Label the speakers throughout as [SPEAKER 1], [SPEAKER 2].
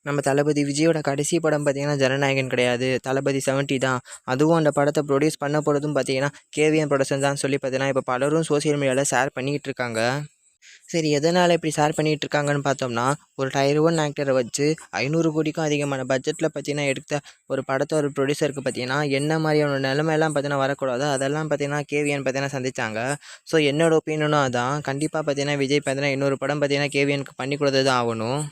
[SPEAKER 1] நம்ம தளபதி விஜயோட கடைசி படம் பார்த்தீங்கன்னா ஜனநாயகன் கிடையாது, தளபதி 70 தான். அதுவும் அந்த படத்தை ப்ரொடியூஸ் பண்ண போகிறதும் பார்த்தீங்கன்னா கேவிஎம் ப்ரொடக்ஷன் தான் சொல்லி பார்த்தீங்கன்னா இப்போ பலரும் சோசியல் மீடியாவில் ஷேர் பண்ணிக்கிட்டு இருக்காங்க. சரி, எதனால் இப்படி ஷேர் பண்ணிகிட்டு இருக்காங்கன்னு பார்த்தோம்னா, ஒரு டயர் ஒன் ஆக்டரை வச்சு 500 கோடிக்கும் அதிகமான பட்ஜெட்டில் பார்த்தீங்கன்னா எடுத்த ஒரு படத்தை ஒரு ப்ரொடியூசருக்கு பார்த்தீங்கன்னா என்ன மாதிரியான நிலைமையெல்லாம் பார்த்தீங்கன்னா வரக்கூடாது, அதெல்லாம் பார்த்தீங்கன்னா கேவிஎன் பார்த்தீங்கன்னா சந்திச்சாங்க. ஸோ என்னோட ஒப்பீனியனும் அதான். கண்டிப்பாக பார்த்தீங்கன்னா விஜய் பார்த்தீங்கன்னா இன்னொரு படம் பார்த்தீங்கன்னா கேவிஎனுக்கு பண்ணி கொடுத்து தான் ஆகணும்.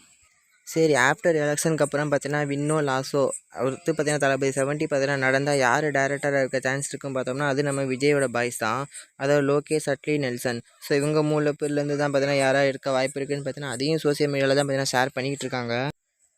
[SPEAKER 1] சரி, ஆஃப்டர் எலெக்ஷனுக்கு அப்புறம் பார்த்தீங்கன்னா வின்னோ லாஸோ அடுத்து பார்த்தீங்கன்னா தளபதி 70 பார்த்தீங்கன்னா நடந்தால் யார் டேரக்டராக இருக்க சான்ஸ் இருக்குன்னு பார்த்தோம்னா அது நம்ம விஜயோட பாய்ஸ் தான். அதாவது லோகேஷ், அட்லி, நெல்சன். ஸோ இவங்க 3 பேர்லேருந்து தான் பார்த்தீங்கன்னா யாராக இருக்க வாய்ப்பு இருக்குதுன்னு பார்த்தீங்கன்னா அதையும் சோசியல் மீடியாவில் தான் பார்த்தீங்கன்னா ஷேர் பண்ணிக்கிட்டு இருக்காங்க.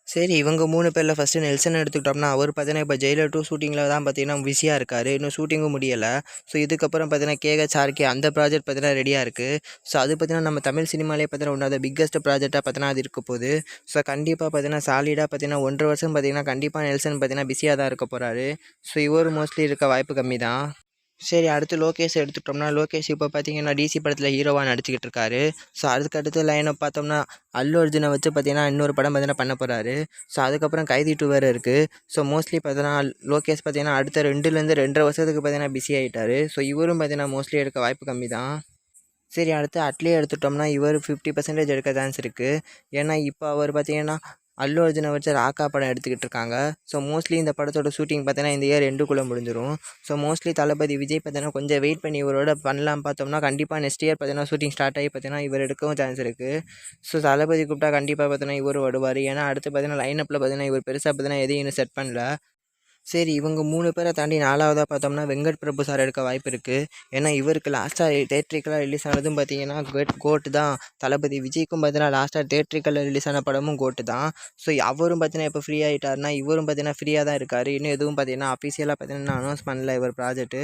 [SPEAKER 1] சரி, இவங்க 3 பேரில் ஃபஸ்ட்டு நெல்சன் எடுத்துக்கிட்டோம்னா அவர் பார்த்தீங்கன்னா இப்போ ஜெயிலர் 2 ஷூட்டிங்கில் தான் பார்த்தீங்கன்னா பிஸியாக இருக்கார். இன்னும் ஷூட்டிங்கும் முடியலை. ஸோ இதுக்கப்புறம் பார்த்தீங்கன்னா கேஹெச்ஆர்கே அந்த ப்ராஜெக்ட் பார்த்தீங்கன்னா ரெடியாக இருக்குது. ஸோ அது பார்த்தீங்கன்னா நம்ம தமிழ் சினிமாலே பார்த்தீங்கன்னா ஒன்று பிக்கஸ்ட் ப்ராஜெக்டாக பார்த்தீங்கன்னா அது இருக்க போகுது. ஸோ கண்டிப்பாக பார்த்தீங்கன்னா சாலிடாக பார்த்தீங்கன்னா 1.5 வருஷம் பார்த்தீங்கன்னா கண்டிப்பாக நெல்சன் பார்த்தீங்கன்னா பிஸியாக தான் இருக்க போகிறாரு. ஸோ இவர் மோஸ்ட்லி இருக்க வாய்ப்பு கம்மி தான். சரி, அடுத்து லோகேஷ் எடுத்துக்கிட்டோம்னா லோகேஷ் இப்போ பார்த்தீங்கன்னா டிசி படத்தில் ஹீரோவாக நடிச்சிக்கிட்டு இருக்காரு. ஸோ அதுக்கு அடுத்து லைனை பார்த்தோம்னா அல்லு அர்ஜுனை வச்சு பார்த்தீங்கன்னா இன்னொரு படம் பார்த்தீங்கன்னா பண்ண போகிறாரு. ஸோ அதுக்கப்புறம் கைதி 2 வேறு இருக்குது. ஸோ மோஸ்ட்லி பார்த்தீங்கன்னா லோகேஷ் பார்த்தீங்கன்னா அடுத்த 2லேருந்து 2.5 வருஷத்துக்கு பார்த்தீங்கன்னா பிஸி ஆகிட்டார். ஸோ இவரும் பார்த்தீங்கன்னா மோஸ்ட்லி எடுக்க வாய்ப்பு கம்மி தான். சரி, அடுத்து அட்லியே எடுத்துட்டோம்னா இவர் 50% எடுக்க சான்ஸ் இருக்குது. ஏன்னா இப்போ அவர் பார்த்தீங்கன்னா அல்லு அர்ஜுனை வச்சு ராக்கா படம் எடுத்துக்கிட்டு இருக்காங்க. ஸோ மோஸ்ட்லி இந்த படத்தோட ஷூட்டிங் பார்த்தீங்கன்னா இந்த இயர் எண்டுக்குள்ளே முடிஞ்சிடும். ஸோ மோஸ்ட்லி தளபதி விஜய் பார்த்தீங்கன்னா கொஞ்சம் வெயிட் பண்ணி இவரோட பண்ணலாம் பார்த்தோம்னா கண்டிப்பாக நெக்ஸ்ட் இயர் பார்த்தீங்கன்னா ஷூட்டிங் ஸ்டார்ட் ஆகி பார்த்தீங்கன்னா இவர் எடுக்கவும் சான்ஸ் இருக்குது. ஸோ தளபதி கூப்பிட்டா கண்டிப்பாக பார்த்தீங்கன்னா இவர் வருவார். ஏன்னா அடுத்து பார்த்தீங்கன்னா லைனப்பில் பார்த்தீங்கன்னா இவர் பெருசாக பார்த்தீங்கன்னா எதையும் இன்னும் செட் பண்ணல. சரி, இவங்க 3 பேரை தாண்டி 4வதாக பார்த்தோம்னா வெங்கட் பிரபு சார் எடுக்க வாய்ப்பு இருக்குது. ஏன்னா இவருக்கு லாஸ்ட்டாக தேட்ரிக்கலாக ரிலீஸ் ஆனதும் பார்த்தீங்கன்னா கோட்டு தான். தளபதி விஜய்க்கும் பார்த்தீங்கன்னா லாஸ்ட்டாக தேட்ரிக்கலில் ரிலீஸ் ஆன படமும் கோட்டு தான். ஸோ அவரும் பார்த்தீங்கன்னா இப்போ ஃப்ரீ ஆகிட்டாருன்னா இவரும் பார்த்தீங்கன்னா ஃப்ரீயாக தான் இருக்கார். இன்னும் எதுவும் பார்த்தீங்கன்னா அஃபிஷியலாக பார்த்தீங்கன்னா அனௌன்ஸ் பண்ணல இவர் ப்ராஜெக்ட்டு.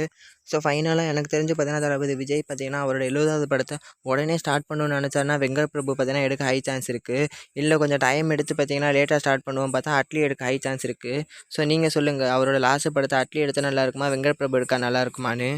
[SPEAKER 1] ஸோ ஃபைனலாக எனக்கு தெரிஞ்சு பார்த்தீங்கன்னா தளபதி விஜய் பார்த்தீங்கன்னா அவரோட 70வது படத்தை உடனே ஸ்டார்ட் பண்ணணும்னு நினச்சாருன்னா வெங்கட் பிரபு பார்த்தீங்கன்னா எடுக்க ஹை சான்ஸ் இருக்குது. இல்லை கொஞ்சம் டைம் எடுத்து பார்த்தீங்கன்னா லேட்டாக ஸ்டார்ட் பண்ணுவோம் பார்த்தா அட்லி எடுக்க ஹை சான்ஸ் இருக்குது. ஸோ நீங்கள் சொல்லுங்கள், அவரோட லாஸ்ட் படத்தை அட்லி எடுத்தால் நல்லா இருக்குமா, வெங்கட் பிரபு எடுக்க நல்லா இருக்குமான்னு?